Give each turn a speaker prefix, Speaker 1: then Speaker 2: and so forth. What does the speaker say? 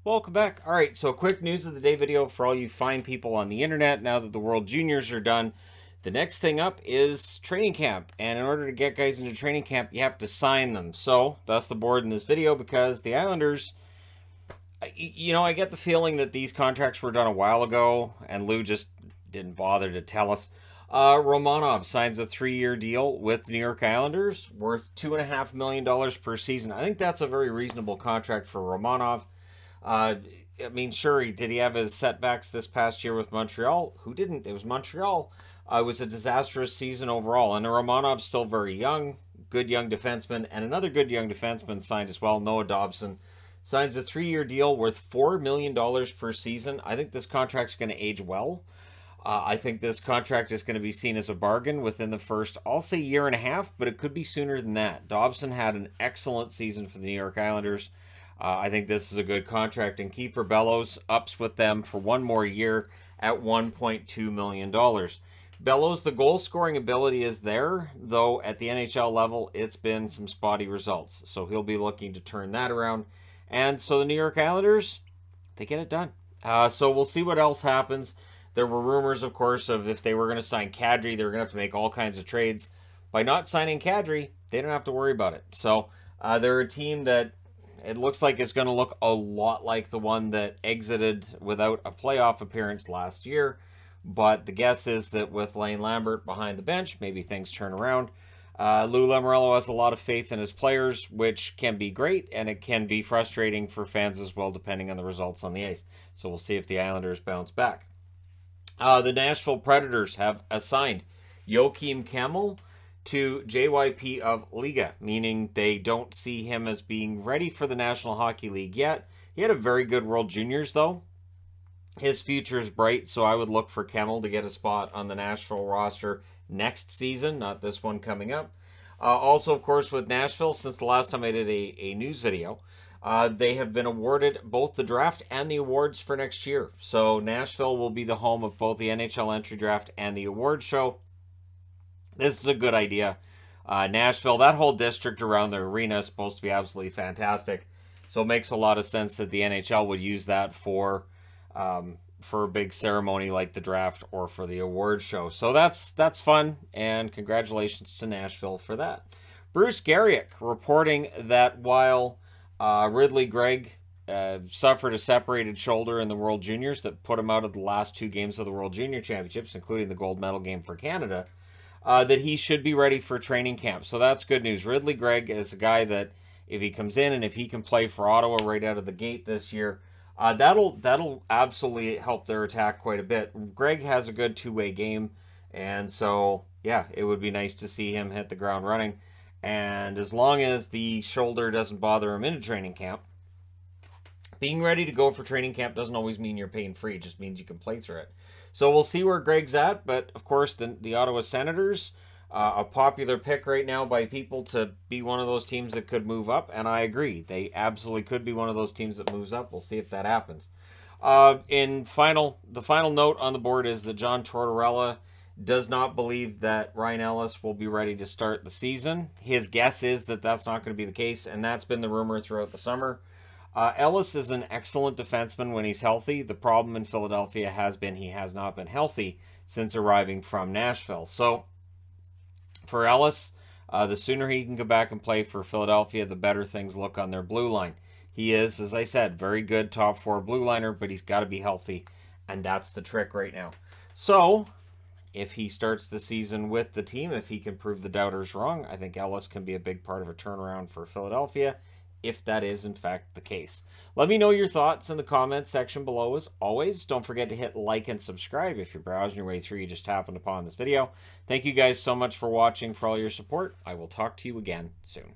Speaker 1: Welcome back. All right, so quick news of the day video for all you fine people on the internet. Now that the World Juniors are done, the next thing up is training camp. And in order to get guys into training camp, you have to sign them. So that's the board in this video because the Islanders, I get the feeling that these contracts were done a while ago and Lou just didn't bother to tell us. Romanov signs a 3-year deal with the New York Islanders worth $2.5 million per season. I think that's a very reasonable contract for Romanov. I mean, sure, did he have his setbacks this past year with Montreal? Who didn't? It was Montreal. It was a disastrous season overall. And Romanov's still very young, good young defenseman. And another good young defenseman signed as well, Noah Dobson, signs a 3-year deal worth $4 million per season. I think this contract's going to age well. I think this contract is going to be seen as a bargain within the first, I'll say, year and a half, but it could be sooner than that. Dobson had an excellent season for the New York Islanders. I think this is a good contract, and Fir Bellows ups with them for one more year at $1.2 million. Bellows, the goal-scoring ability is there, though at the NHL level, it's been some spotty results. So he'll be looking to turn that around. And so the New York Islanders, they get it done. So we'll see what else happens. There were rumors, of course, of if they were going to sign Kadri, they were going to have to make all kinds of trades. By not signing Kadri, they don't have to worry about it. So they're a team that it looks like it's going to look a lot like the one that exited without a playoff appearance last year. But the guess is that with Lane Lambert behind the bench, maybe things turn around. Lou Lamoriello has a lot of faith in his players, which can be great, and it can be frustrating for fans as well, depending on the results on the ice. So we'll see if the Islanders bounce back. The Nashville Predators have assigned Joakim Kemell to JYP of Liga, meaning they don't see him as being ready for the National Hockey League yet. He had a very good World Juniors, though. His future is bright, so I would look for Kemell to get a spot on the Nashville roster next season, not this one coming up. Also, of course, with Nashville, since the last time I did a news video, they have been awarded both the draft and the awards for next year. So Nashville will be the home of both the NHL entry draft and the award show. This is a good idea. Nashville, that whole district around the arena is supposed to be absolutely fantastic. So it makes a lot of sense that the NHL would use that for a big ceremony like the draft or for the award show. So that's fun, and congratulations to Nashville for that. Bruce Garrick reporting that while Ridley Gregg suffered a separated shoulder in the World Juniors that put him out of the last 2 games of the World Junior Championships, including the gold medal game for Canada, that he should be ready for training camp. So that's good news. Ridley Gregg is a guy that if he comes in and if he can play for Ottawa right out of the gate this year, that'll absolutely help their attack quite a bit. Gregg has a good 2-way game, and so, yeah, it would be nice to see him hit the ground running. And as long as the shoulder doesn't bother him into training camp, being ready to go for training camp doesn't always mean you're pain-free. It just means you can play through it. So we'll see where Gregg's at, but of course the Ottawa Senators, a popular pick right now by people to be one of those teams that could move up, and I agree. They absolutely could be one of those teams that moves up. We'll see if that happens. The final note on the board is that John Tortorella does not believe that Ryan Ellis will be ready to start the season. His guess is that that's not going to be the case, and that's been the rumor throughout the summer. Ellis is an excellent defenseman when he's healthy. The problem in Philadelphia has been he has not been healthy since arriving from Nashville. So for Ellis, the sooner he can go back and play for Philadelphia, the better things look on their blue line. He is, as I said, very good top 4 blue liner, but he's got to be healthy, and that's the trick right now. So if he starts the season with the team, if he can prove the doubters wrong, I think Ellis can be a big part of a turnaround for Philadelphia, if that is in fact the case. Let me know your thoughts in the comments section below. As always, don't forget to hit like and subscribe if you're browsing your way through, you just happened upon this video. Thank you guys so much for watching, for all your support. I will talk to you again soon.